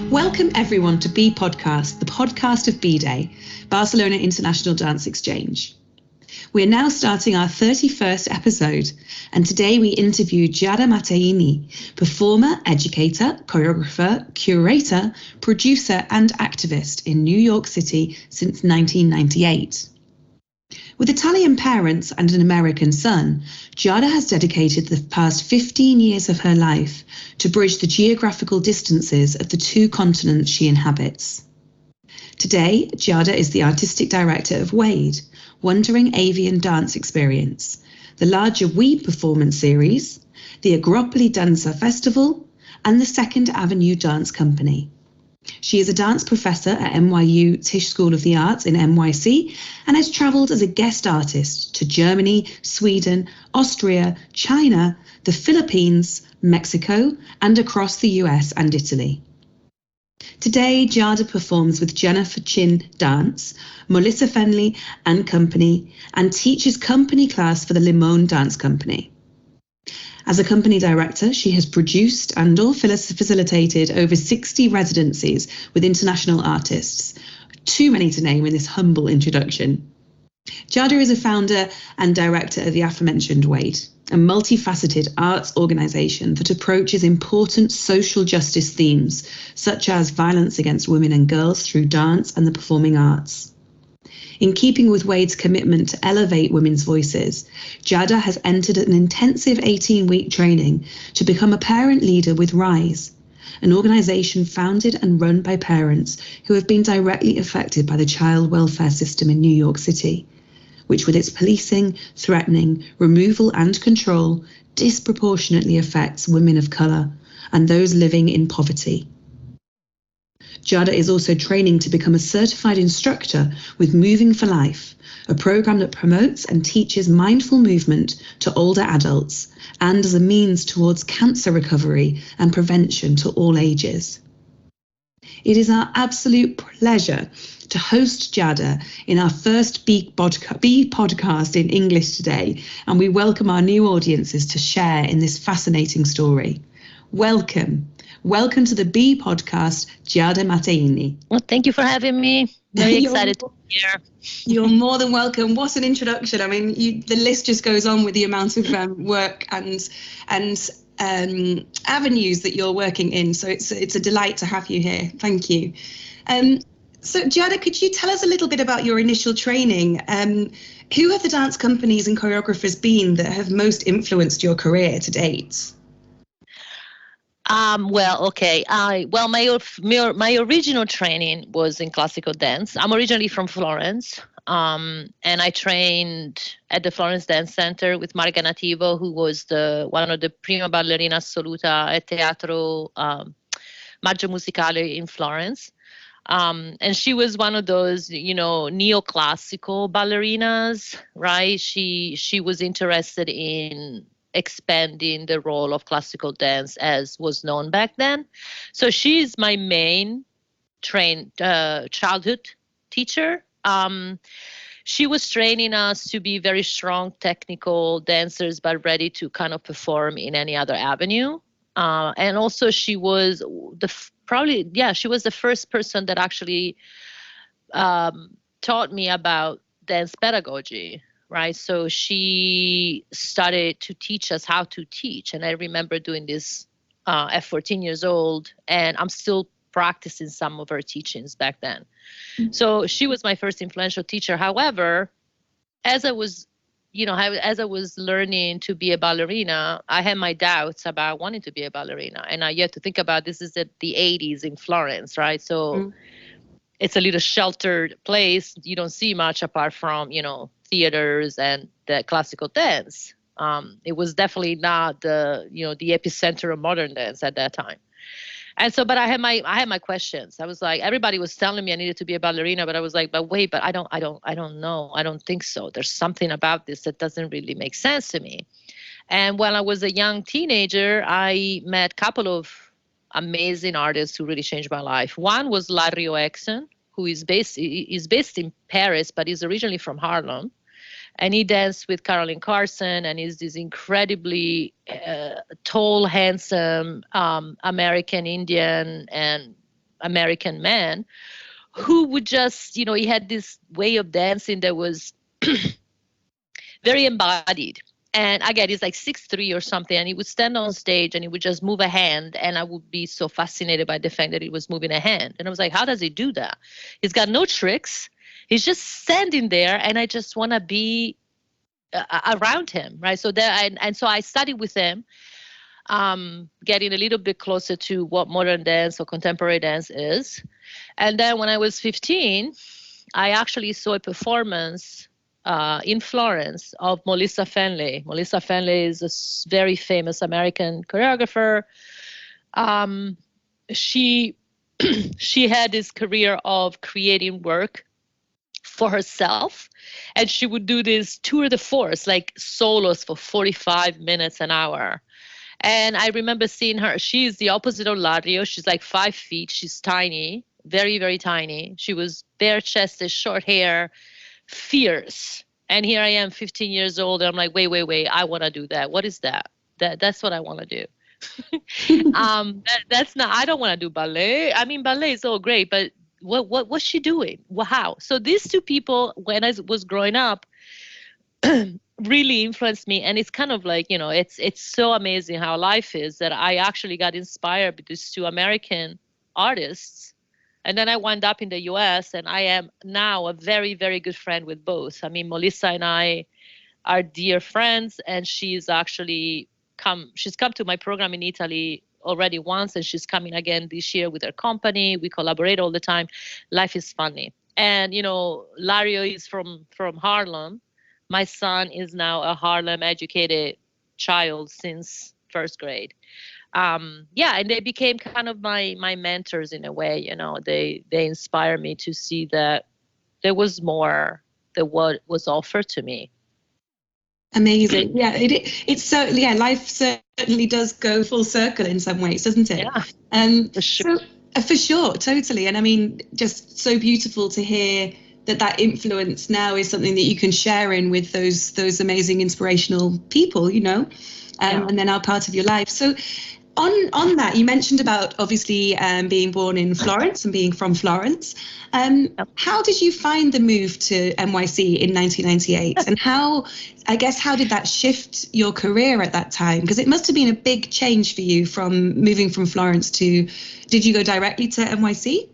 Welcome everyone to B Podcast, the podcast of BIDE, Barcelona International Dance Exchange. We're now starting our 31st episode, and today we interview Giada Matteini, performer, educator, choreographer, curator, producer, and activist in New York City since 1998. With Italian parents and an American son, Giada has dedicated the past 15 years of her life to bridge the geographical distances of the two continents she inhabits. Today, Giada is the artistic director of WADE, Wandering Avian Dance Experience, the larger We performance series, the Agropoli Danza Festival, and the Second Avenue Dance Company. She is a dance professor at NYU Tisch School of the Arts in NYC and has travelled as a guest artist to Germany, Sweden, Austria, China, the Philippines, Mexico, and across the US and Italy. Today, Giada performs with Jennifer Chin Dance, Melissa Fenley and Company, and teaches company class for the Limon Dance Company. As a company director, she has produced and or facilitated over 60 residencies with international artists, too many to name in this humble introduction. Giada is a founder and director of the aforementioned WADE, a multifaceted arts organisation that approaches important social justice themes, such as violence against women and girls through dance and the performing arts. In keeping with WADE's commitment to elevate women's voices, Giada has entered an intensive 18-week training to become a parent leader with RISE, an organisation founded and run by parents who have been directly affected by the child welfare system in New York City, which with its policing, threatening, removal and control disproportionately affects women of colour and those living in poverty. Giada is also training to become a certified instructor with Moving for Life, a program that promotes and teaches mindful movement to older adults and as a means towards cancer recovery and prevention to all ages. It is our absolute pleasure to host Giada in our first B podcast in English today, and we welcome our new audiences to share in this fascinating story. Welcome. Welcome to the B podcast, Giada Matteini. Well, thank you for having me. Very excited to be here. You're more than welcome. What an introduction. I mean, the list just goes on with the amount of work and avenues that you're working in. So it's a delight to have you here. Thank you. So Giada, could you tell us a little bit about your initial training? Who have the dance companies and choreographers been that have most influenced your career to date? My original training was in classical dance. I'm originally from Florence, and I trained at the Florence Dance Center with Marga Nativo, who was one of the prima ballerina assoluta at Teatro Maggio Musicale in Florence. And she was one of those, neoclassical ballerinas, right? She was interested in expanding the role of classical dance as was known back then. So she's my main childhood teacher. She was training us to be very strong technical dancers, but ready to kind of perform in any other avenue. And also she was she was the first person that actually taught me about dance pedagogy. Right. So she started to teach us how to teach. And I remember doing this at 14 years old, and I'm still practicing some of her teachings back then. Mm-hmm. So she was my first influential teacher. However, as I was learning to be a ballerina, I had my doubts about wanting to be a ballerina. And you have to think about this is the 80s in Florence, right? So it's a little sheltered place. You don't see much apart from, theaters and the classical dance. It was definitely not the epicenter of modern dance at that time. And so, but I had my questions. I was like, everybody was telling me I needed to be a ballerina, but I was like, but I don't know. I don't think so. There's something about this that doesn't really make sense to me. And when I was a young teenager, I met a couple of amazing artists who really changed my life. One was Larry Exon, who is based in Paris, but is originally from Harlem. And he danced with Caroline Carson, and he's this incredibly tall, handsome American Indian and American man who would just, he had this way of dancing that was very embodied. And again, he's like 6'3" or something, and he would stand on stage and he would just move a hand, and I would be so fascinated by the fact that he was moving a hand. And I was like, how does he do that? He's got no tricks. He's just standing there, and I just want to be around him, right? So so I studied with him, getting a little bit closer to what modern dance or contemporary dance is. And then when I was 15, I actually saw a performance in Florence of Melissa Fenley. Melissa Fenley is a very famous American choreographer. She had this career of creating work for herself, and she would do this tour de force, like solos for 45 minutes an hour. And I remember seeing her. She's the opposite of Lario. She's like 5 feet. She's tiny, very, very tiny. She was bare-chested, short hair, fierce. And here I am, 15 years old. And I'm like, wait, I want to do that. What is that? That's what I want to do. That's not, I don't want to do ballet. I mean, ballet is all great, but what's she doing? How? So these two people, when I was growing up, really influenced me. And it's kind of like, it's so amazing how life is that I actually got inspired by these two American artists. And then I wound up in the US, and I am now a very, very good friend with both. I mean, Melissa and I are dear friends, and she's actually come to my program in Italy already once, and she's coming again this year with her company. We collaborate all the time. Life is funny. And, Lario is from Harlem. My son is now a Harlem educated child since first grade. And they became kind of my mentors in a way. They inspire me to see that there was more than what was offered to me. Amazing. Yeah, it's so, life certainly does go full circle in some ways, doesn't it? Yeah, for sure. For sure, totally. And I mean, just so beautiful to hear that influence now is something that you can share in with those amazing inspirational people, and then are part of your life. So on that, you mentioned about obviously being born in Florence and being from Florence. How did you find the move to NYC in 1998? And how did that shift your career at that time? Because it must have been a big change for you from moving from Florence to, did you go directly to NYC?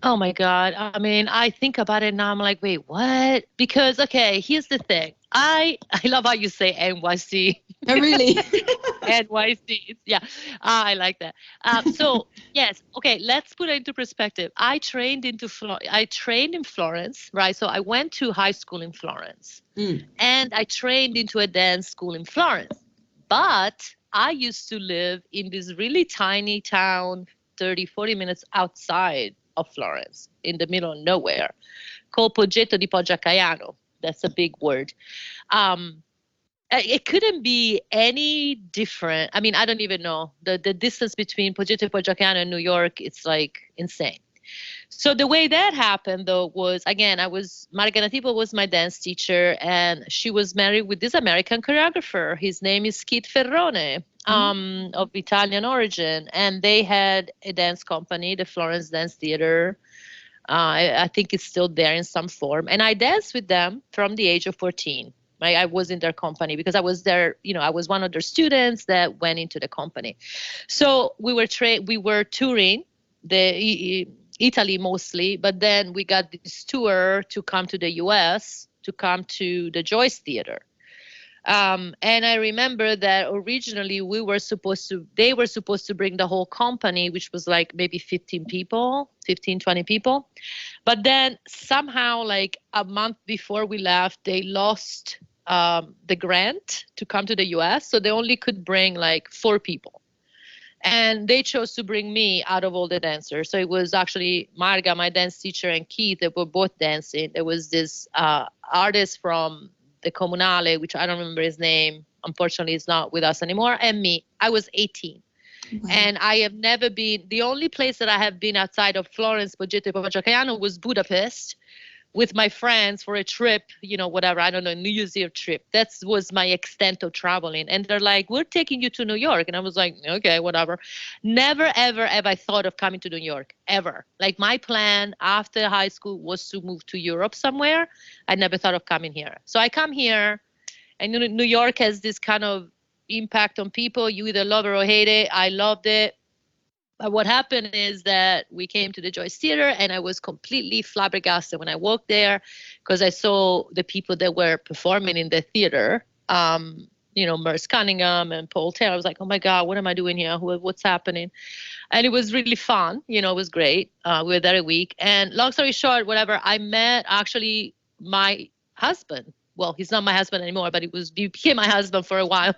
Oh my God. I mean, I think about it now. I'm like, wait, what? Because, okay, here's the thing. I love how you say NYC. Oh, really? NYC. Yeah, I like that. So, yes. Okay, let's put it into perspective. I trained in Florence, right? So I went to high school in Florence. And I trained into a dance school in Florence. But I used to live in this really tiny town, 30, 40 minutes outside of Florence, in the middle of nowhere, called Proyecto di Poggiacaiano. That's a big word. It couldn't be any different. I mean, I don't even know. The distance between Proyecto di Poggiacaiano and New York, it's like insane. So the way that happened, though, was, again, Margherita Tipo was my dance teacher, and she was married with this American choreographer. His name is Keith Ferrone, of Italian origin. And they had a dance company, the Florence Dance Theater. I think it's still there in some form. And I danced with them from the age of 14. I was in their company because I was there, I was one of their students that went into the company. So we were touring Italy mostly, but then we got this tour to come to the US, to come to the Joyce Theater. And I remember that originally they were supposed to bring the whole company, which was like maybe 15, 20 people. But then somehow, like a month before we left, they lost the grant to come to the US. So they only could bring like 4 people. And they chose to bring me out of all the dancers. So it was actually Marga, my dance teacher, and Keith that were both dancing. There was this artist from the Comunale, which I don't remember his name. Unfortunately, he's not with us anymore. And me. I was 18. Wow. And I have never been, the only place that I have been outside of Florence, Proyecto di Poggiacaiano, was Budapest, with my friends for a trip, whatever, I don't know, New Year's Eve trip. That was my extent of traveling. And they're like, we're taking you to New York. And I was like, okay, whatever. Never, ever have I thought of coming to New York, ever. Like my plan after high school was to move to Europe somewhere. I never thought of coming here. So I come here, and New York has this kind of impact on people. You either love it or hate it. I loved it. But what happened is that we came to the Joyce Theater, and I was completely flabbergasted when I walked there, because I saw the people that were performing in the theater, Merce Cunningham and Paul Taylor. I was like, oh my God, what am I doing here? What's happening? And it was really fun. It was great. We were there a week. And long story short, whatever, I met actually my husband. Well, he's not my husband anymore, but he became my husband for a while.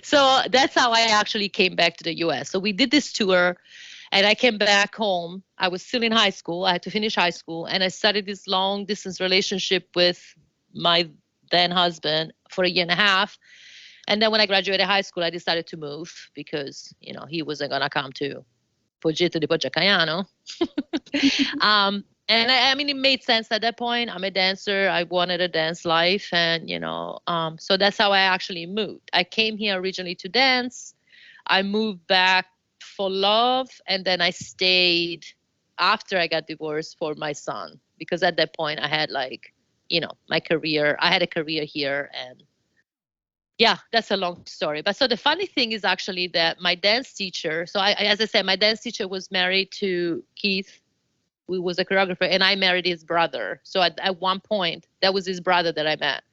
So that's how I actually came back to the US. So we did this tour, and I came back home. I was still in high school. I had to finish high school, and I started this long distance relationship with my then husband for a year and a half. And then when I graduated high school, I decided to move because, he wasn't going to come to Proyecto di Poggiacaiano. And I mean, it made sense at that point. I'm a dancer. I wanted a dance life. And, so that's how I actually moved. I came here originally to dance. I moved back for love. And then I stayed after I got divorced for my son. Because at that point I had my career. I had a career here. And yeah, that's a long story. But so the funny thing is actually that my dance teacher, so as I said, my dance teacher was married to Keith, who was a choreographer, and I married his brother. So at one point, that was his brother that I met.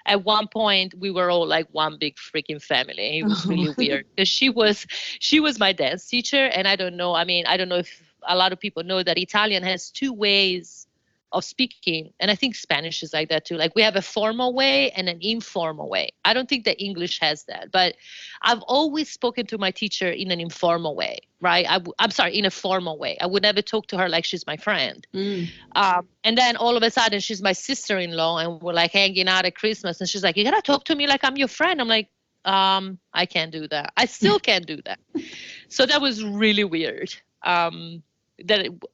At one point, we were all like one big freaking family. It was really weird because she was my dance teacher, and I don't know if a lot of people know that Italian has two ways of speaking, and I think Spanish is like that too. Like we have a formal way and an informal way. I don't think that English has that, but I've always spoken to my teacher in an informal way, right? I'm sorry, in a formal way. I would never talk to her like she's my friend. And then all of a sudden she's my sister-in-law, and we're like hanging out at Christmas, and she's like, you gotta talk to me like I'm your friend. I'm like, I can't do that. I still can't do that. So that was really weird.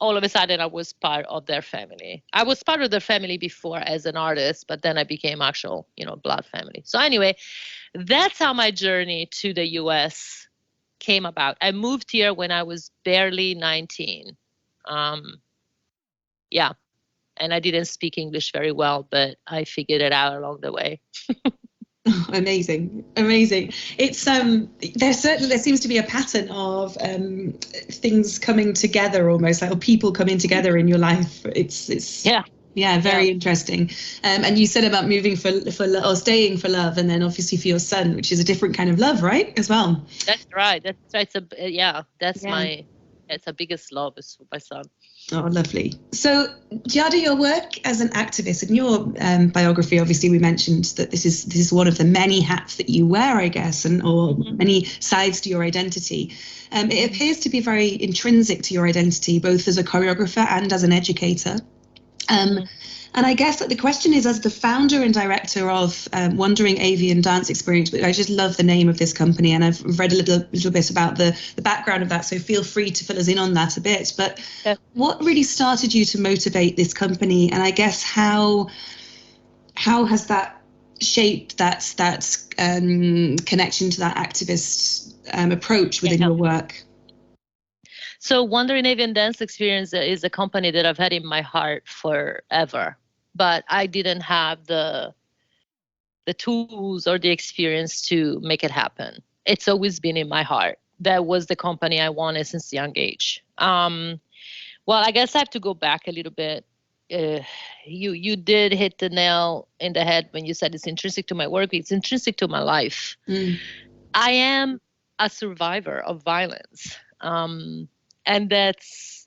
All of a sudden I was part of their family. I was part of their family before as an artist, but then I became actual, blood family. So anyway, that's how my journey to the US came about. I moved here when I was barely 19. Yeah. And I didn't speak English very well, but I figured it out along the way. Amazing. It's there seems to be a pattern of things coming together, almost like, or people coming together in your life. It's very interesting. And you said about moving for or staying for love, and then obviously for your son, which is a different kind of love, right? As well. That's right. It's the biggest love is for my son. Oh, lovely. So, Giada, your work as an activist, in your biography, obviously we mentioned that this is one of the many hats that you wear, I guess, or many sides to your identity. It appears to be very intrinsic to your identity, both as a choreographer and as an educator. And I guess that the question is, as the founder and director of Wandering Avian Dance Experience, I just love the name of this company, and I've read a little bit about the background of that, so feel free to fill us in on that a bit. But what really started you to motivate this company, and I guess how has that shaped that connection to that activist approach within your work? So Wandering Avian Dance Experience is a company that I've had in my heart forever, but I didn't have the tools or the experience to make it happen. It's always been in my heart. That was the company I wanted since a young age. Well, I guess I have to go back a little bit. You did hit the nail in the head when you said it's intrinsic to my work. It's intrinsic to my life. I am a survivor of violence. And that's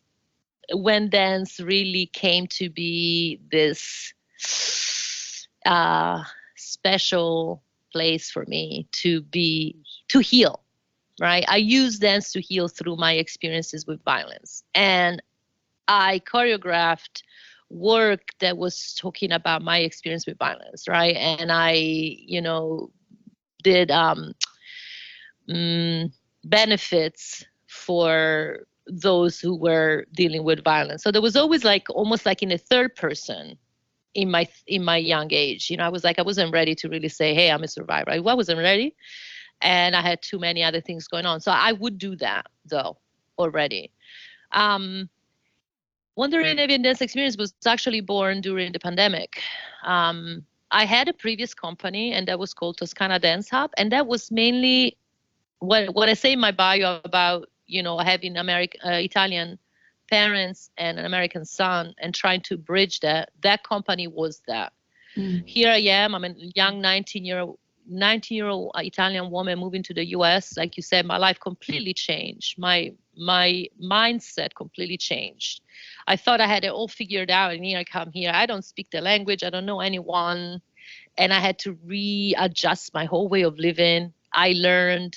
when dance really came to be this special place for me to heal, right? I use dance to heal through my experiences with violence. And I choreographed work that was talking about my experience with violence, right? And I, did benefits for those who were dealing with violence. So there was always like almost like in a third person in my young age. I was like, I wasn't ready to really say, hey, I'm a survivor. I wasn't ready. And I had too many other things going on. So I would do that though already. Wandering Avian dance experience was actually born during the pandemic. I had a previous company, and that was called Toscana Dance Hub, and that was mainly what I say in my bio about having Italian parents and an American son, and trying to bridge that. That company was that. Here I am. I'm a young 19-year-old Italian woman moving to the U.S. Like you said, my life completely changed. My mindset completely changed. I thought I had it all figured out, and here I come here. I don't speak the language. I don't know anyone. And I had to readjust my whole way of living. I learned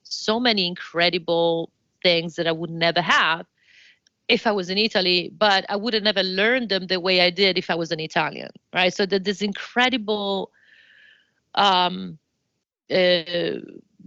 so many incredible things that I would never have if I was in Italy, but I would have never learned them the way I did if I was an Italian, right? So that this incredible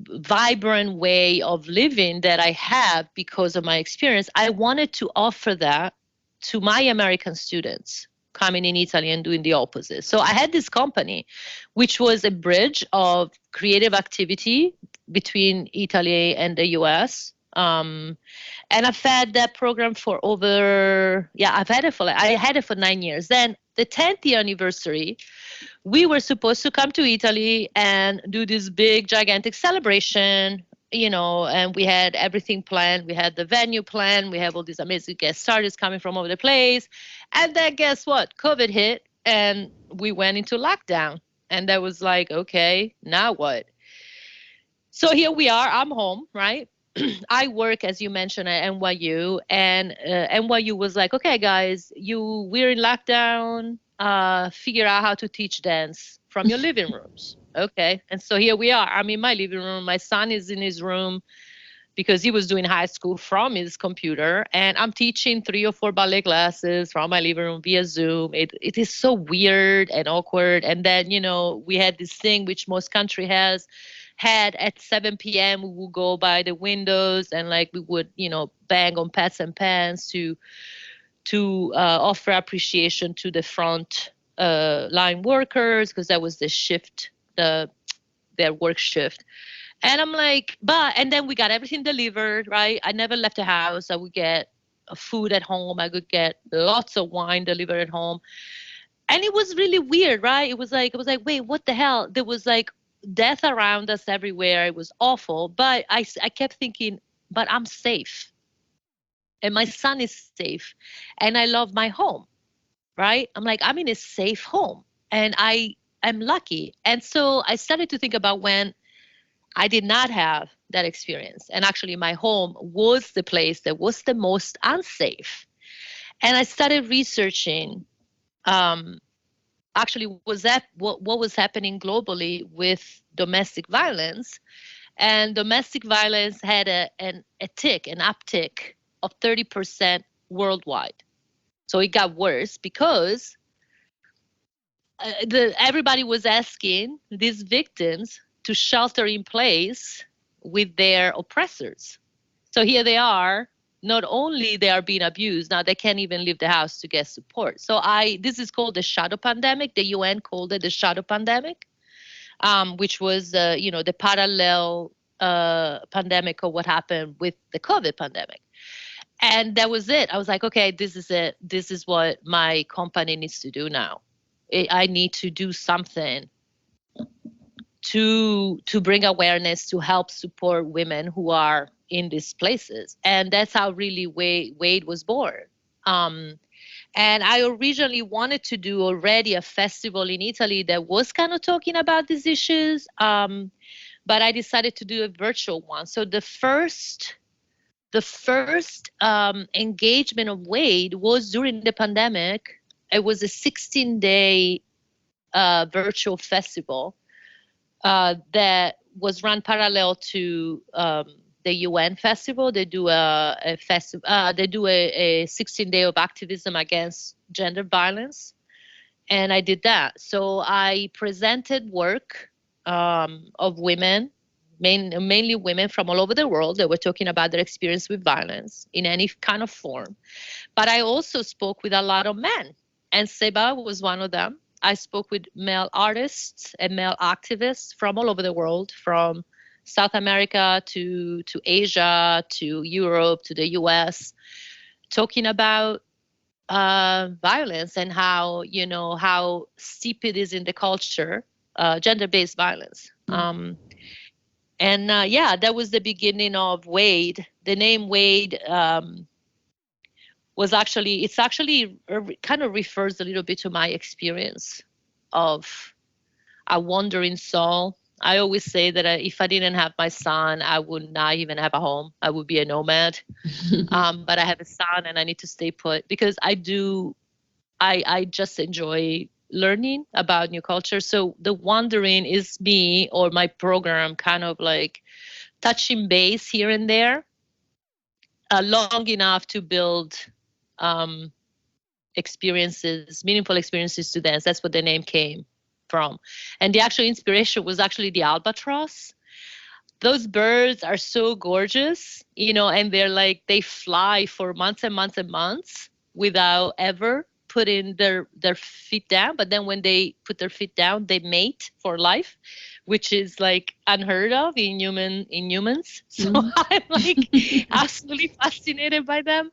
vibrant way of living that I have because of my experience, I wanted to offer that to my American students coming in Italy and doing the opposite. So I had this company, which was a bridge of creative activity between Italy and the US. And I've had that program for I had it for 9 years. Then the 10th year anniversary, we were supposed to come to Italy and do this big, gigantic celebration, and we had everything planned. We had the venue planned. We have all these amazing guest artists coming from all over the place. And then guess what? COVID hit, and we went into lockdown. And that was like, okay, now what? So here we are. I'm home, right? I work, as you mentioned, at NYU, and NYU was like, okay, guys, we're in lockdown. Figure out how to teach dance from your living rooms. Okay. And so here we are. I'm in my living room. My son is in his room because he was doing high school from his computer. And I'm teaching 3 or 4 ballet classes from my living room via Zoom. It is so weird and awkward. And then, we had this thing which most country had at 7 p.m. we would go by the windows and like we would, bang on pots and pans to offer appreciation to the front line workers, because that was the shift, their work shift. And I'm like, and then we got everything delivered, right? I never left the house. I would get food at home. I could get lots of wine delivered at home. And it was really weird, right? It was like, wait, what the hell? There was like death around us everywhere. It was awful. But I kept thinking, but I'm safe. And my son is safe. And I love my home, right? I'm like, I'm in a safe home. And I'm lucky. And so I started to think about when I did not have that experience. And actually my home was the place that was the most unsafe. And I started researching actually what was happening globally with domestic violence. And domestic violence had an uptick of 30% worldwide. So it got worse because everybody was asking these victims to shelter in place with their oppressors. So here they are. Not only they are being abused, now they can't even leave the house to get support. So this is called the shadow pandemic. The UN called it the shadow pandemic, which was the parallel pandemic of what happened with the COVID pandemic. And that was it. I was like, okay, this is it. This is what my company needs to do now. I need to do something to bring awareness, to help support women who are in these places. And that's how really Wade was born. And I originally wanted to do already a festival in Italy that was kind of talking about these issues, but I decided to do a virtual one. So the first engagement of Wade was during the pandemic. It was a 16-day virtual festival that was run parallel to the UN festival. They do a 16-day of activism against gender violence, and I did that. So I presented work of women mainly women from all over the world that were talking about their experience with violence in any kind of form. But I also spoke with a lot of men, and Seba was one of them. I spoke with male artists and male activists from all over the world, from South America to Asia, to Europe, to the US, talking about violence and how steep it is in the culture, gender-based violence. That was the beginning of WADE. The name WADE kind of refers a little bit to my experience of a wandering soul. I always say that if I didn't have my son, I would not even have a home. I would be a nomad. But I have a son and I need to stay put because I just enjoy learning about new culture. So the wandering is me or my program kind of like touching base here and there long enough to build experiences, meaningful experiences to dance. That's what the name came from. And the actual inspiration was actually the albatross. Those birds are so gorgeous, and they fly for months and months and months without ever putting their feet down. But then when they put their feet down, they mate for life, which is like unheard of in humans. So I'm like absolutely fascinated by them.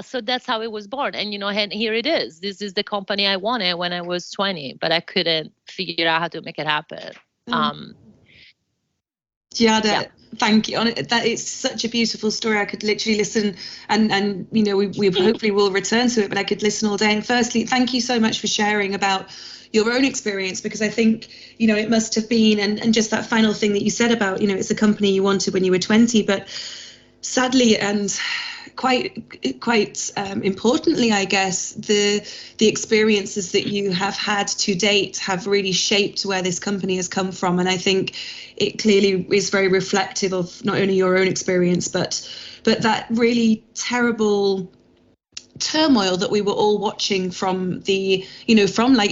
So that's how it was born. And, and here it is. This is the company I wanted when I was 20, but I couldn't figure out how to make it happen. Giada, thank you. That is such a beautiful story. I could literally listen and we hopefully will return to it, but I could listen all day. And firstly, thank you so much for sharing about your own experience, because I think, it must have been, and just that final thing that you said about, it's a company you wanted when you were 20, but sadly, and quite importantly, I guess, the experiences that you have had to date have really shaped where this company has come from. And I think it clearly is very reflective of not only your own experience, but that really terrible turmoil that we were all watching from like you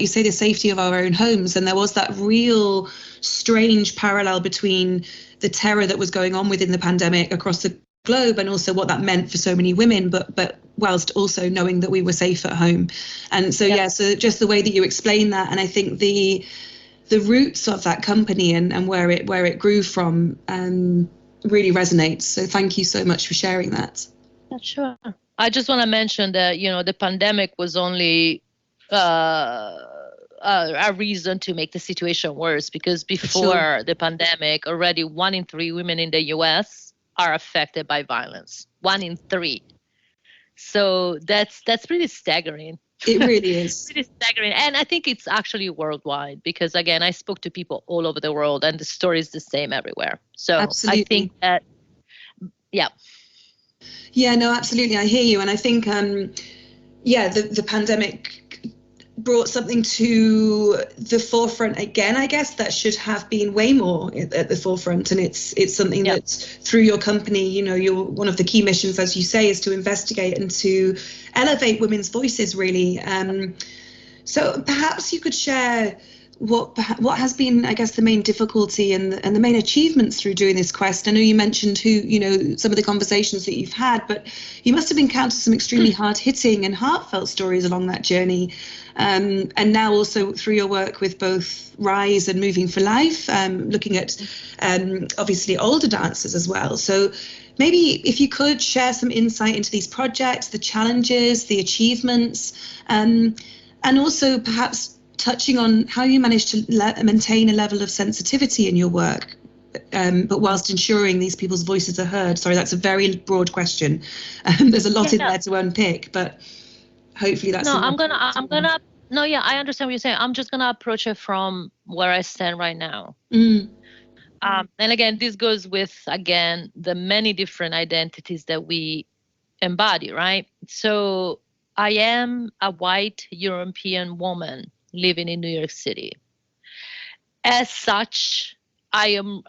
say, the safety of our own homes. And there was that real strange parallel between the terror that was going on within the pandemic across the globe and also what that meant for so many women, but whilst also knowing that we were safe at home. And so so just the way that you explain that, and I think the roots of that company and where it grew from really resonates. So thank you so much for sharing that. Yeah, sure. I just want to mention that the pandemic was only a reason to make the situation worse, because before the pandemic, already 1 in 3 women in the US are affected by violence. 1 in 3. So that's pretty staggering. It really is. Pretty staggering. And I think it's actually worldwide, because again, I spoke to people all over the world and the story is the same everywhere. So absolutely. I think that, Yeah, no, absolutely. I hear you. And I think, the pandemic brought something to the forefront again, I guess, that should have been way more at the forefront. And it's something that through your company, you're one of the key missions, as you say, is to investigate and to elevate women's voices, really. So perhaps you could share what has been, I guess, the main difficulty and the main achievements through doing this quest. I know you mentioned some of the conversations that you've had, but you must have encountered some extremely hard-hitting and heartfelt stories along that journey. And now also through your work with both Rise and Moving for Life, looking at obviously older dancers as well. So maybe if you could share some insight into these projects, the challenges, the achievements, and also perhaps touching on how you managed to maintain a level of sensitivity in your work, but whilst ensuring these people's voices are heard. Sorry, that's a very broad question. There's a lot in there to unpick, but hopefully that's I understand what you're saying. I'm just gonna approach it from where I stand right now. And again, this goes with, again, the many different identities that we embody, right? So I am a white European woman living in New York City. As such, I am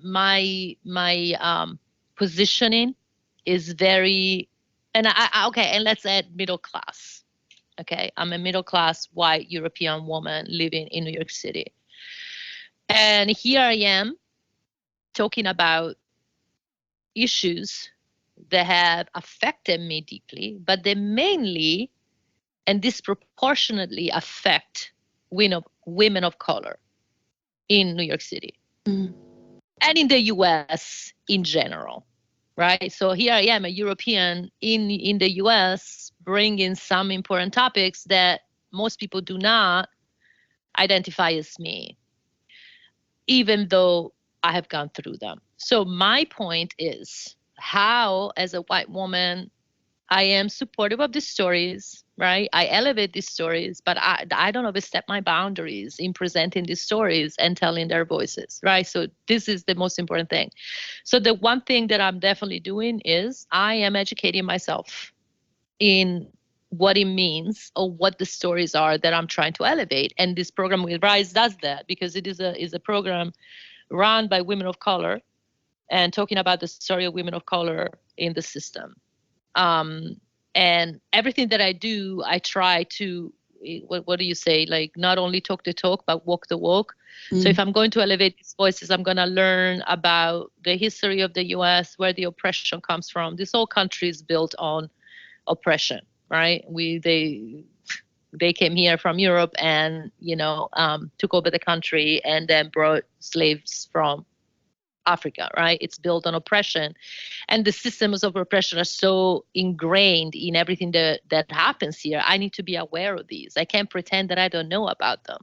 my positioning is very, and and let's add middle class. Okay, I'm a middle class white European woman living in New York City, and here I am talking about issues that have affected me deeply, but they mainly and disproportionately affect women of color in New York City and in the US in general, right? So here I am, a European in the US, bringing some important topics that most people do not identify as me, even though I have gone through them. So my point is how, as a white woman, I am supportive of these stories, right? I elevate these stories, but I don't overstep my boundaries in presenting these stories and telling their voices, right? So this is the most important thing. So the one thing that I'm definitely doing is I am educating myself in what it means or what the stories are that I'm trying to elevate. And this program with Rise does that because it is a program run by women of color and talking about the story of women of color in the system. And everything that I do, I try to, what do you say? Like not only talk the talk, but walk the walk. So if I'm going to elevate these voices, I'm going to learn about the history of the US, where the oppression comes from. This whole country is built on oppression, right? They came here from Europe and, took over the country and then brought slaves from Africa, right? It's built on oppression. And the systems of oppression are so ingrained in everything that happens here. I need to be aware of these. I can't pretend that I don't know about them.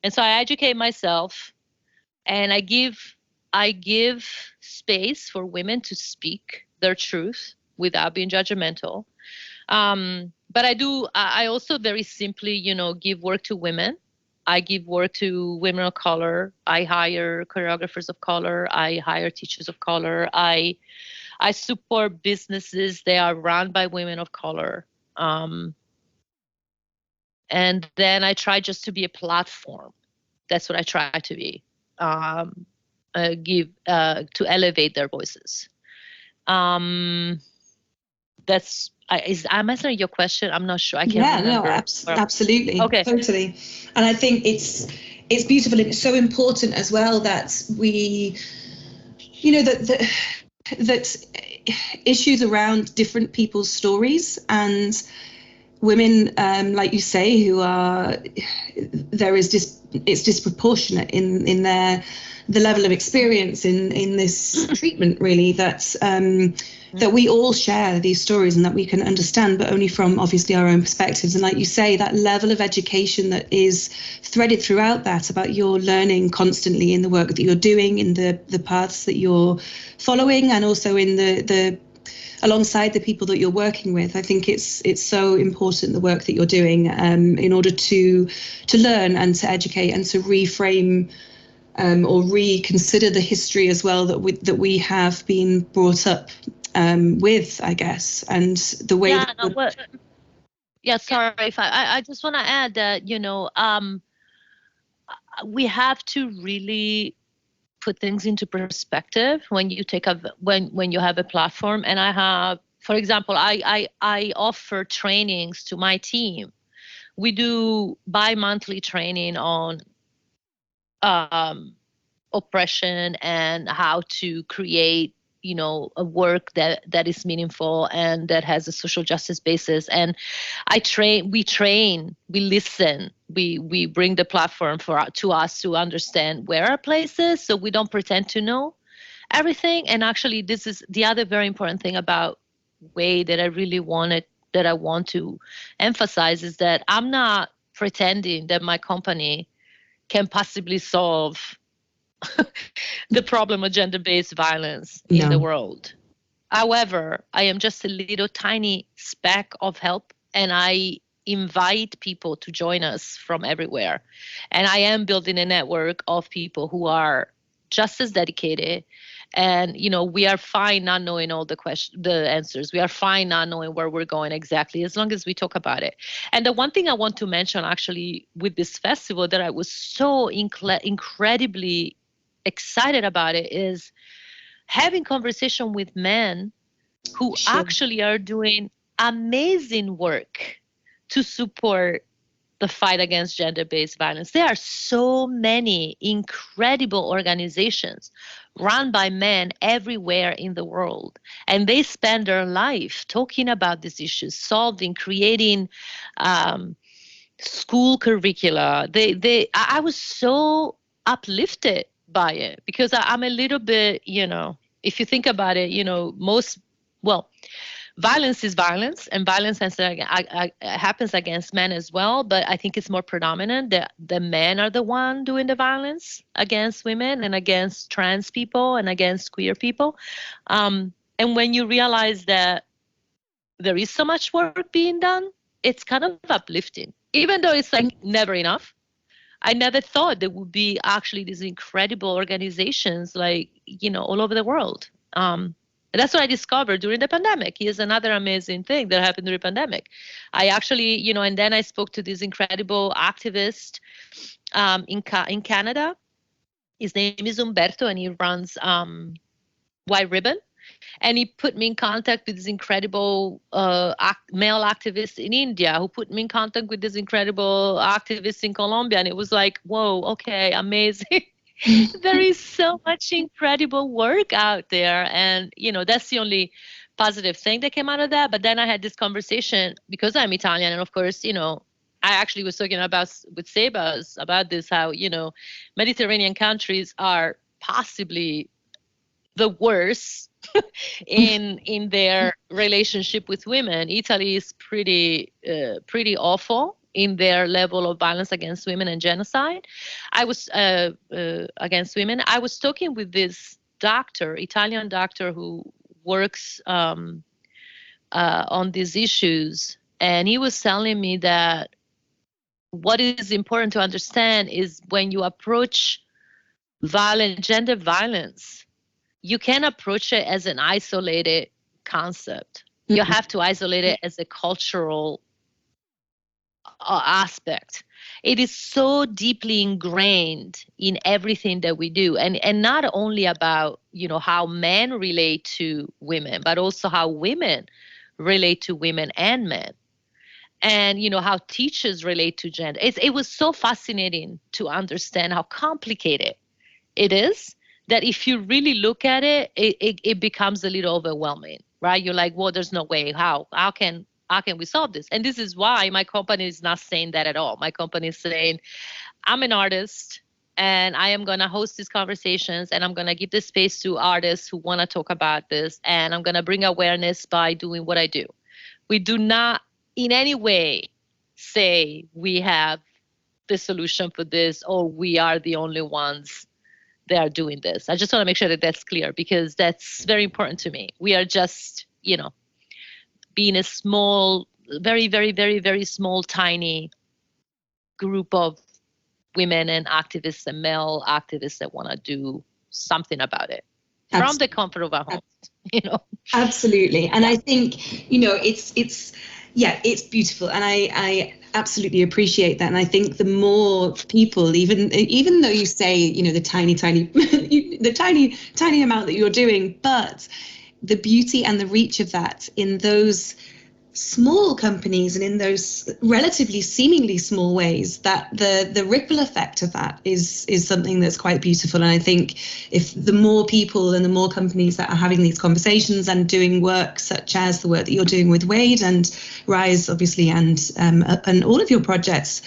And so I educate myself and I give space for women to speak their truth without being judgmental. But I also very simply, give work to women. I give work to women of color. I hire choreographers of color. I hire teachers of color. I support businesses that are run by women of color. And then I try just to be a platform. That's what I try to be. To elevate their voices. I'm answering your question. I'm not sure. I can't remember. Absolutely. Okay. Totally. And I think it's beautiful and it's so important as well that we, that issues around different people's stories and women, like you say, who are, it's disproportionate in the level of experience in this treatment, really, that we all share these stories and that we can understand, but only from obviously our own perspectives. And like you say, that level of education that is threaded throughout that, about your learning constantly in the work that you're doing, in the paths that you're following, and also in the alongside the people that you're working with. I think it's so important, the work that you're doing, in order to learn and to educate and to reframe or reconsider the history as well that we have been brought up with, I guess, and the way. Sorry. If I just want to add that we have to really put things into perspective when you when you have a platform. And I have, for example, I offer trainings to my team. We do bi-monthly training on oppression and how to create a work that is meaningful and that has a social justice basis. And we listen, we bring the platform to us to understand where our place is, so we don't pretend to know everything. And actually, this is the other very important thing about way that I want to emphasize, is that I'm not pretending that my company can possibly solve the problem of gender-based violence in the world. However, I am just a little tiny speck of help, and I invite people to join us from everywhere. And I am building a network of people who are just as dedicated. And we are fine not knowing all the answers. We are fine not knowing where we're going exactly, as long as we talk about it. And the one thing I want to mention, actually, with this festival that I was so incredibly excited about it, is having conversation with men who actually are doing amazing work to support the fight against gender-based violence. There are so many incredible organizations run by men everywhere in the world, and they spend their life talking about these issues, solving, creating school curricula. I was so uplifted by it, because I'm a little bit, if you think about it, violence is violence, and violence happens against men as well. But I think it's more predominant that the men are the one doing the violence against women and against trans people and against queer people. And when you realize that there is so much work being done, it's kind of uplifting, even though it's like never enough. I never thought there would be actually these incredible organizations like, all over the world. And that's what I discovered during the pandemic. Here's another amazing thing that happened during the pandemic. I actually, and then I spoke to this incredible activist in Canada. His name is Umberto, and he runs White Ribbon. And he put me in contact with this incredible male activist in India, who put me in contact with this incredible activist in Colombia. And it was like, whoa, okay, amazing. There is so much incredible work out there. And, that's the only positive thing that came out of that. But then I had this conversation, because I'm Italian. And of course, I actually was talking with Sebas about this, how, Mediterranean countries are possibly the worst in their relationship with women. Italy is pretty awful in their level of violence against women and genocide. I was against women. I was talking with this Italian doctor who works on these issues, and he was telling me that what is important to understand is when you approach gender violence, you can't approach it as an isolated concept. Mm-hmm. You have to isolate it as a cultural aspect. It is so deeply ingrained in everything that we do, and not only about how men relate to women, but also how women relate to women and men, and how teachers relate to gender. It was so fascinating to understand how complicated it is, that if you really look at it, it becomes a little overwhelming, right? You're like, well, there's no way. How can we solve this? And this is why my company is not saying that at all. My company is saying, I'm an artist, and I am going to host these conversations, and I'm going to give the space to artists who want to talk about this, and I'm going to bring awareness by doing what I do. We do not in any way say we have the solution for this, or we are the only ones that are doing this. I just want to make sure that that's clear, because that's very important to me. We are just, being a small, very, very, very, very small, tiny group of women and activists and male activists that want to do something about it. Absolutely. From the comfort of our homes, Absolutely. And I think, it's beautiful. And I absolutely appreciate that. And I think the more people, even though you say, the tiny amount that you're doing, but the beauty and the reach of that in those small companies and in those relatively seemingly small ways, that the ripple effect of that is something that's quite beautiful. And I think if the more people and the more companies that are having these conversations and doing work such as the work that you're doing with Wade and Rise, obviously, and all of your projects,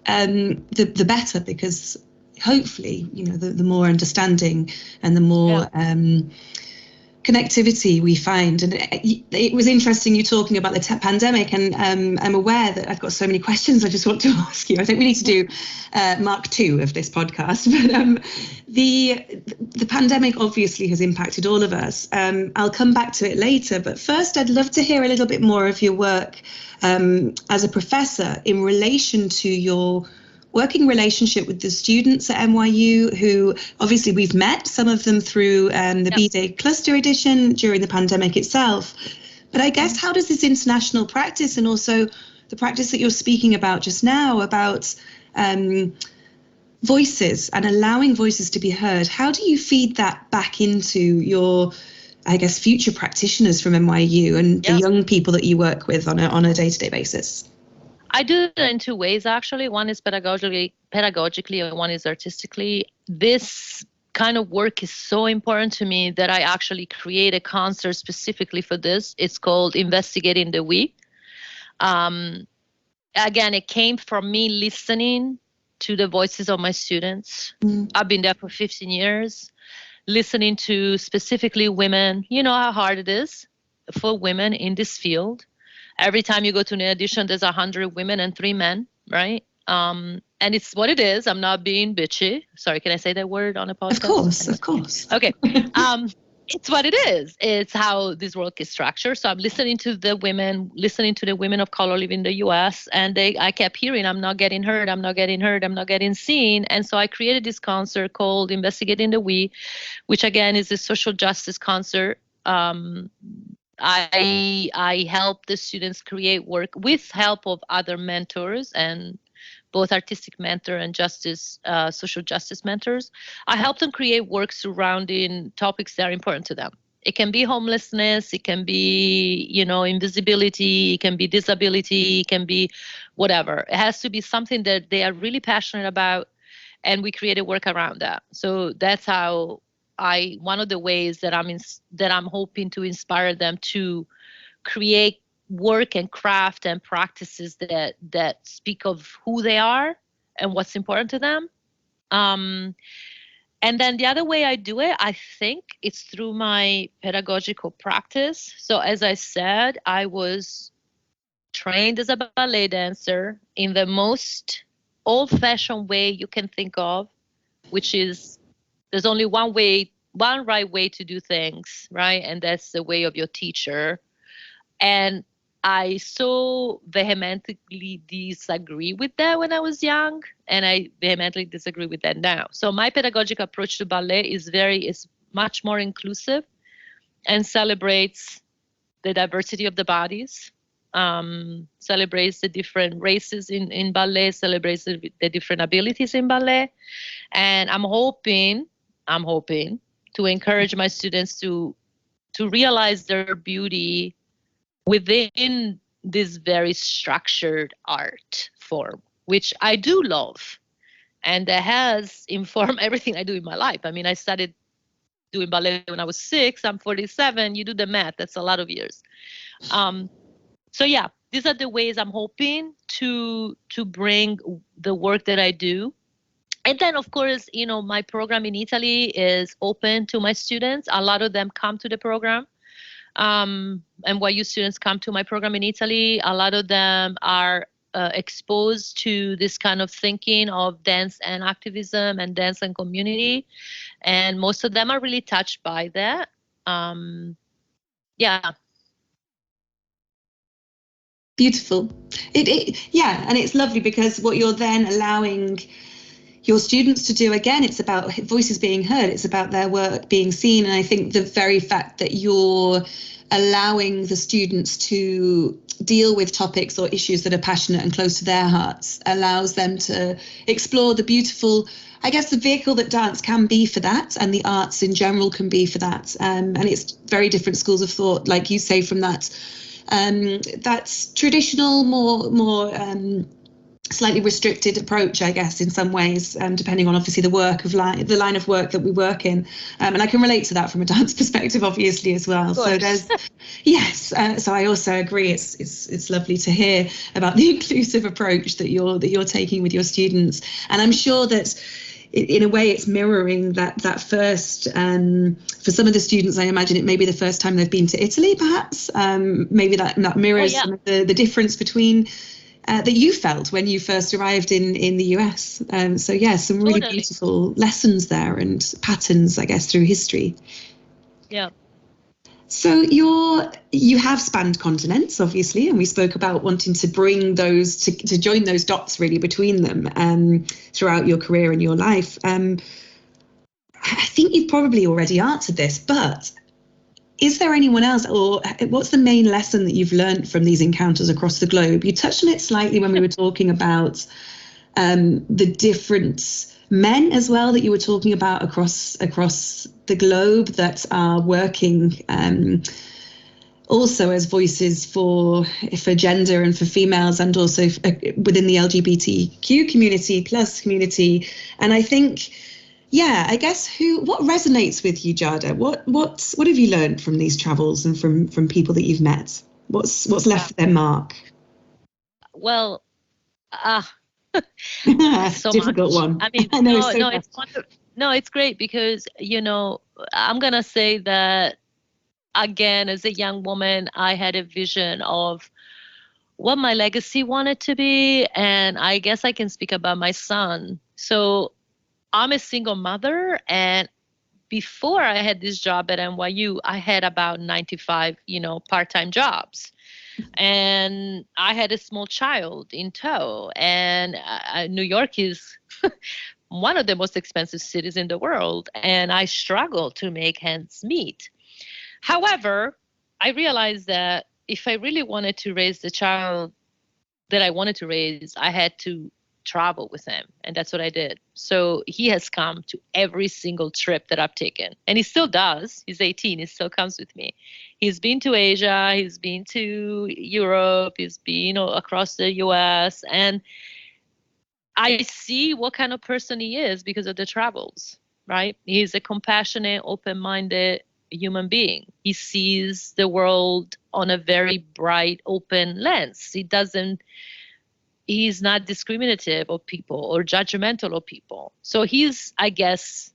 the better, because hopefully, the more understanding and the more connectivity we find. And it was interesting you talking about the pandemic, and I'm aware that I've got so many questions I just want to ask you. I think we need to do Mark 2 of this podcast, but the pandemic obviously has impacted all of us. I'll come back to it later, but first I'd love to hear a little bit more of your work as a professor in relation to your working relationship with the students at NYU, who obviously we've met, some of them through the BIDE cluster edition during the pandemic itself. But I guess, how does this international practice, and also the practice that you're speaking about just now, about voices and allowing voices to be heard, how do you feed that back into your, I guess, future practitioners from NYU and the young people that you work with on a day-to-day basis? I do it in two ways, actually. One is pedagogically, and one is artistically. This kind of work is so important to me that I actually create a concert specifically for this. It's called Investigating the We. Again, it came from me listening to the voices of my students. I've been there for 15 years, listening to specifically women. You know how hard it is for women in this field. Every time you go to an audition, there's 100 women and 3 men, right? And it's what it is. I'm not being bitchy. Sorry, can I say that word on a podcast? Of course. Okay. It's what it is. It's how this work is structured. So I'm listening to the women of color living in the US, and I kept hearing, I'm not getting heard, I'm not getting heard, I'm not getting seen. And so I created this concert called Investigating the We, which again is a social justice concert. I help the students create work with help of other mentors, and both artistic mentor and social justice mentors. I help them create work surrounding topics that are important to them. It can be homelessness, it can be, invisibility, it can be disability, it can be whatever. It has to be something that they are really passionate about, and we create a work around that. So that's how one of the ways that I'm hoping to inspire them to create work and craft and practices that speak of who they are and what's important to them. And then the other way I do it, I think it's through my pedagogical practice. So as I said, I was trained as a ballet dancer in the most old-fashioned way you can think of, which is there's only one right way to do things, right? And that's the way of your teacher. And I so vehemently disagree with that when I was young, and I vehemently disagree with that now. So my pedagogic approach to ballet is much more inclusive and celebrates the diversity of the bodies, celebrates the different races in ballet, celebrates the different abilities in ballet. And I'm hoping to encourage my students to realize their beauty within this very structured art form, which I do love, and that has informed everything I do in my life. I mean, I started doing ballet when I was 6. I'm 47. You do the math. That's a lot of years. So yeah, these are the ways I'm hoping to bring the work that I do. And then, of course, my program in Italy is open to my students. A lot of them come to the program. And NYU students come to my program in Italy. A lot of them are exposed to this kind of thinking of dance and activism and dance and community. And most of them are really touched by that. Yeah. Beautiful. Yeah, and it's lovely because what you're then allowing your students to do, again, it's about voices being heard, it's about their work being seen. And I think the very fact that you're allowing the students to deal with topics or issues that are passionate and close to their hearts allows them to explore the beautiful, I guess, the vehicle that dance can be for that, and the arts in general can be for that. And it's very different schools of thought, like you say, from that that's traditional, more slightly restricted approach, I guess, in some ways, depending on obviously the line of work that we work in. And I can relate to that from a dance perspective, obviously, as well. So there's, yes. So I also agree. It's lovely to hear about the inclusive approach that you're taking with your students. And I'm sure that in a way it's mirroring that first, for some of the students, I imagine it may be the first time they've been to Italy, perhaps. Maybe that mirrors some of the difference between that you felt when you first arrived in the US. So yeah, some really beautiful lessons there and patterns, I guess, through history. Yeah. So you have spanned continents, obviously, and we spoke about wanting to bring those to join those dots really between them throughout your career and your life. I think you've probably already answered this, but is there anyone else, or what's the main lesson that you've learned from these encounters across the globe? You touched on it slightly when we were talking about the different men as well that you were talking about across the globe that are working also as voices for gender and for females, and also within the LGBTQ community. And I think, I guess what resonates with you, Giada? What have you learned from these travels and from people that you've met? What's left their mark? Well, so difficult much. one. I mean, I know, it's wonderful. No, it's great because, I'm going to say that, again, as a young woman, I had a vision of what my legacy wanted to be. And I guess I can speak about my son. So I'm a single mother. And before I had this job at NYU, I had about 95, part-time jobs. And I had a small child in tow. And New York is one of the most expensive cities in the world. And I struggled to make ends meet. However, I realized that if I really wanted to raise the child that I wanted to raise, I had to travel with him. And that's what I did. So he has come to every single trip that I've taken. And he still does. He's 18. He still comes with me. He's been to Asia. He's been to Europe. He's been across the US. And I see what kind of person he is because of the travels, right? He's a compassionate, open-minded human being. He sees the world on a very bright, open lens. He's not discriminative of people or judgmental of people. So he's, I guess,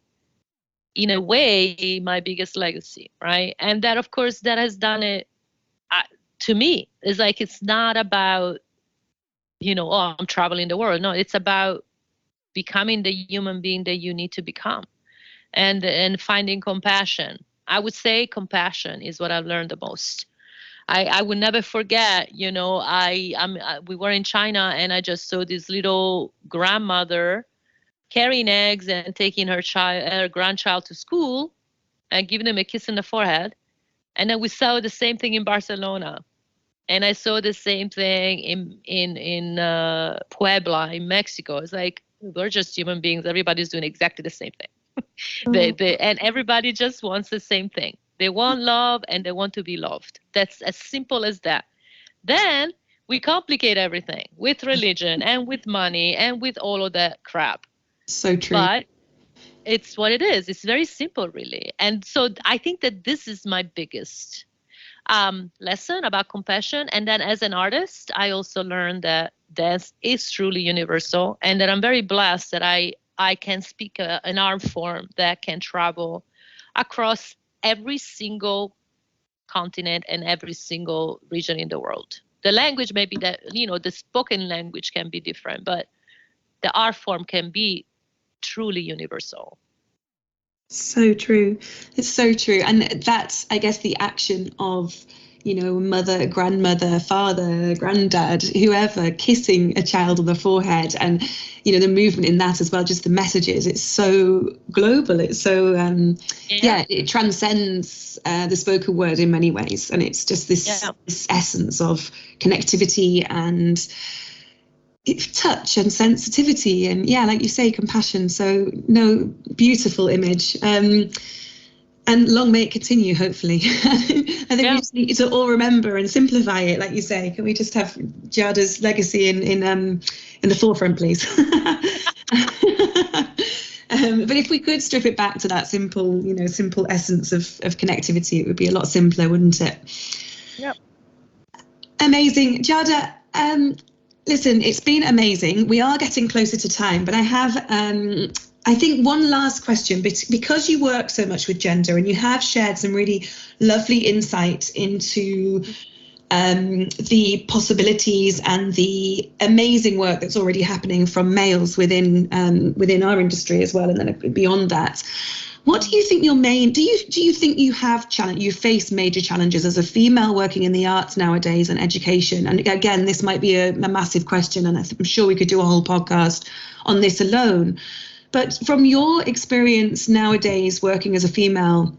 in a way, my biggest legacy, right? And that, of course, that has done it to me. It's like, it's not about, I'm traveling the world. No, it's about becoming the human being that you need to become and finding compassion. I would say compassion is what I've learned the most. I would never forget, we were in China and I just saw this little grandmother carrying eggs and taking her grandchild to school and giving them a kiss on the forehead. And then we saw the same thing in Barcelona. And I saw the same thing in Puebla, in Mexico. It's like, we're just human beings. Everybody's doing exactly the same thing. And everybody just wants the same thing. They want love and they want to be loved. That's as simple as that. Then we complicate everything with religion and with money and with all of that crap. So true. But it's what it is. It's very simple, really. And so I think that this is my biggest lesson about compassion. And then as an artist, I also learned that dance is truly universal and that I'm very blessed that I can speak an art form that can travel across every single continent and every single region in the world. The language may be that, the spoken language can be different, but the art form can be truly universal. So true. It's so true. And that's, I guess, the action of, mother, grandmother, father, granddad, whoever, kissing a child on the forehead and, the movement in that as well, just the messages. It's so global. It's so, it transcends the spoken word in many ways. And it's just this essence of connectivity and touch and sensitivity and like you say, compassion. So no, beautiful image. And long may it continue, hopefully. I think we just need to all remember and simplify it, like you say. Can we just have Giada's legacy in the forefront, please? But if we could strip it back to that simple essence of connectivity, it would be a lot simpler, wouldn't it? Yep. Amazing. Giada, listen, it's been amazing. We are getting closer to time, but I have, I think, one last question. Because you work so much with gender and you have shared some really lovely insight into the possibilities and the amazing work that's already happening from males within our industry as well, and then beyond that. What do you think do you think you face major challenges as a female working in the arts nowadays and education? And again, this might be a massive question, and I'm sure we could do a whole podcast on this alone. But from your experience nowadays working as a female,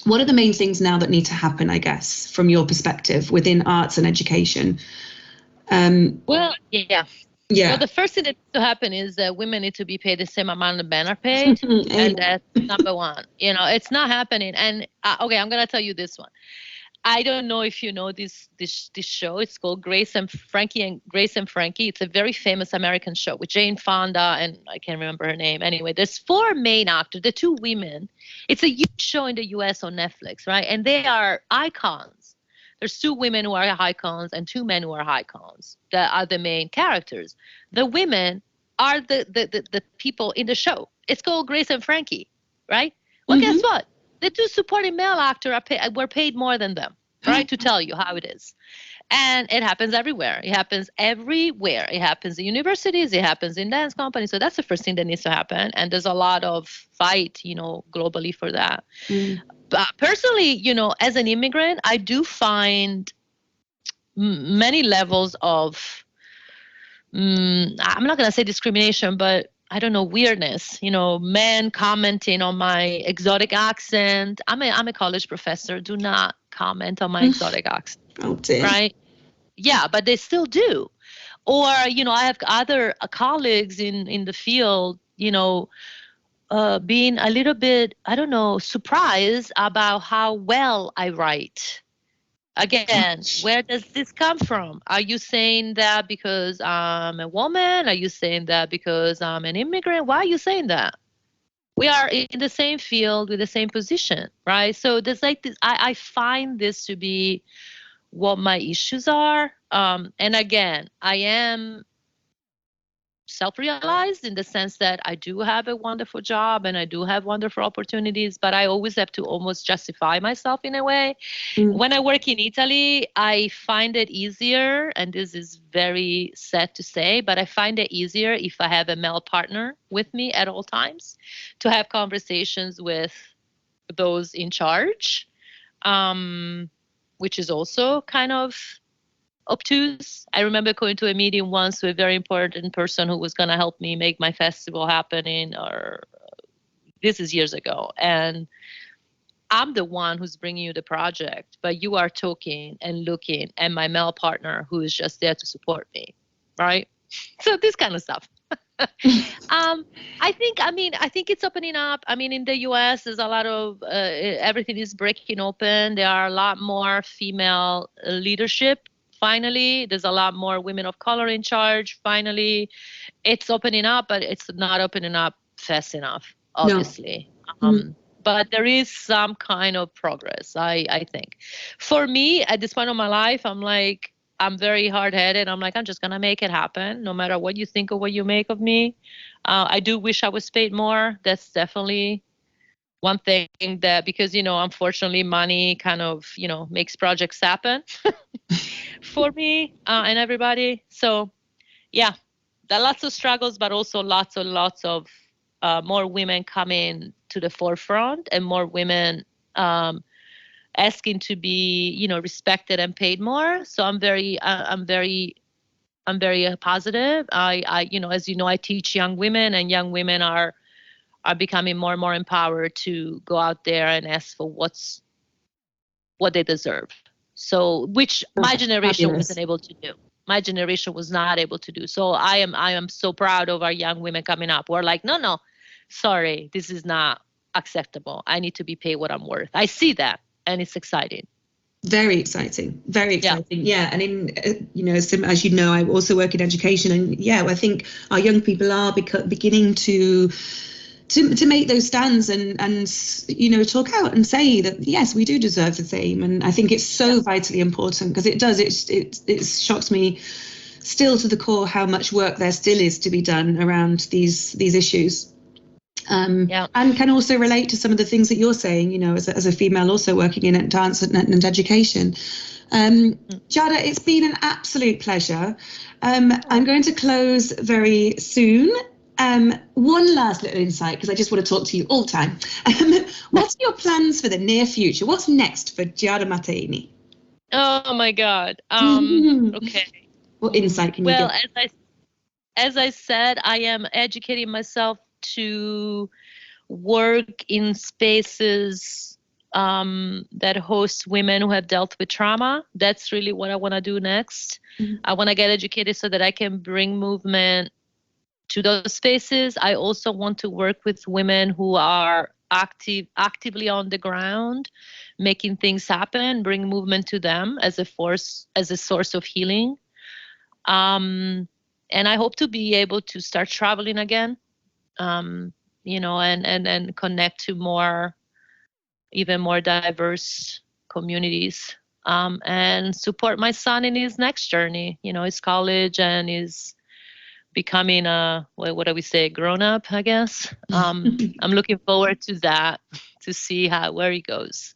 what are the main things now that need to happen, I guess, from your perspective within arts and education? Well, the first thing that needs to happen is that women need to be paid the same amount that men are paid. And that's number one. It's not happening. And okay, I'm going to tell you this one. I don't know if you know this show. It's called Grace and Frankie. It's a very famous American show with Jane Fonda and I can't remember her name. Anyway, there's 4 main actors, the 2 women. It's a huge show in the US on Netflix, right? And they are icons. There's 2 women who are icons and 2 men who are icons that are the main characters. The women are the people in the show. It's called Grace and Frankie, right? Well, guess what? The 2 supporting male actors were paid more than them, right? To tell you how it is. And it happens everywhere. It happens everywhere. It happens in universities. It happens in dance companies. So that's the first thing that needs to happen. And there's a lot of fight, globally for that. But personally, as an immigrant, I do find many levels of, I'm not going to say discrimination, but I don't know, weirdness, men commenting on my exotic accent. I'm a college professor. Do not comment on my exotic accent. Oh, dear. Right? Yeah, but they still do. Or, I have other colleagues in the field, being a little bit, I don't know, surprised about how well I write. Again, where does this come from? Are you saying that because I'm a woman? Are you saying that because I'm an immigrant? Why are you saying that? We are in the same field with the same position, right? So there's like this, I find this to be what my issues are. And again, I am self-realized in the sense that I do have a wonderful job and I do have wonderful opportunities, but I always have to almost justify myself in a way. When I work in Italy, I find it easier, and this is very sad to say, but I find it easier if I have a male partner with me at all times to have conversations with those in charge, which is also kind of obtuse. I remember going to a meeting once with a very important person who was going to help me make my festival happen this is years ago. And I'm the one who's bringing you the project, but you are talking and looking at my male partner who is just there to support me, right? So this kind of stuff. I think it's opening up. In the US, there's a lot of, everything is breaking open. There are a lot more female leadership. Finally, there's a lot more women of color in charge. Finally, it's opening up, but it's not opening up fast enough, obviously. No. But there is some kind of progress, I think. For me, at this point of my life, I'm very hard-headed. I'm just going to make it happen, no matter what you think or what you make of me. I do wish I was paid more. That's definitely one thing that, because, unfortunately, money kind of, makes projects happen for me and everybody. So, yeah, there are lots of struggles, but also lots of more women coming to the forefront and more women asking to be, respected and paid more. So I'm very positive. I as you know, I teach young women, and young women are becoming more and more empowered to go out there and ask for what they deserve. So, which my generation wasn't able to do. My generation was not able to do. So I am so proud of our young women coming up. We're like, no, sorry, this is not acceptable. I need to be paid what I'm worth. I see that, and it's exciting. Very exciting. Yeah. And as you know, I also work in education, and I think our young people are beginning to make those stands and talk out and say that, yes, we do deserve the same. And I think it's so vitally important, because it shocks me still to the core how much work there still is to be done around these issues. And can also relate to some of the things that you're saying, as a female also working in dance and education. Giada, it's been an absolute pleasure. I'm going to close very soon. One last little insight, because I just want to talk to you all the time. What's your plans for the near future? What's next for Giada Matteini? Oh my God. Okay. What insight can you give? Well, as I said, I am educating myself to work in spaces that host women who have dealt with trauma. That's really what I want to do next. I want to get educated so that I can bring movement to those spaces. I also want to work with women who are actively on the ground, making things happen, bring movement to them as a source of healing. And I hope to be able to start traveling again, and connect to even more diverse communities, and support my son in his next journey, his college and his becoming what do we say, grown up, I guess. I'm looking forward to that, to see where he goes.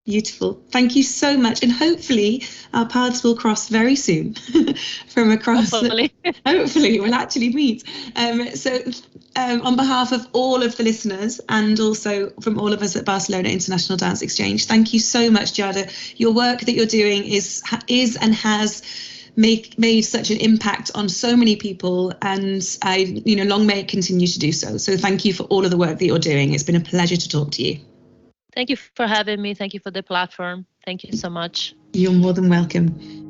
Beautiful. Thank you so much. And hopefully our paths will cross very soon from across. Hopefully we'll actually meet. On behalf of all of the listeners and also from all of us at Barcelona International Dance Exchange, thank you so much, Giada. Your work that you're doing is and has made such an impact on so many people, and long may it continue to do so. So thank you for all of the work that you're doing. It's been a pleasure to talk to you. Thank you for having me. Thank you for the platform. Thank you so much. You're more than welcome.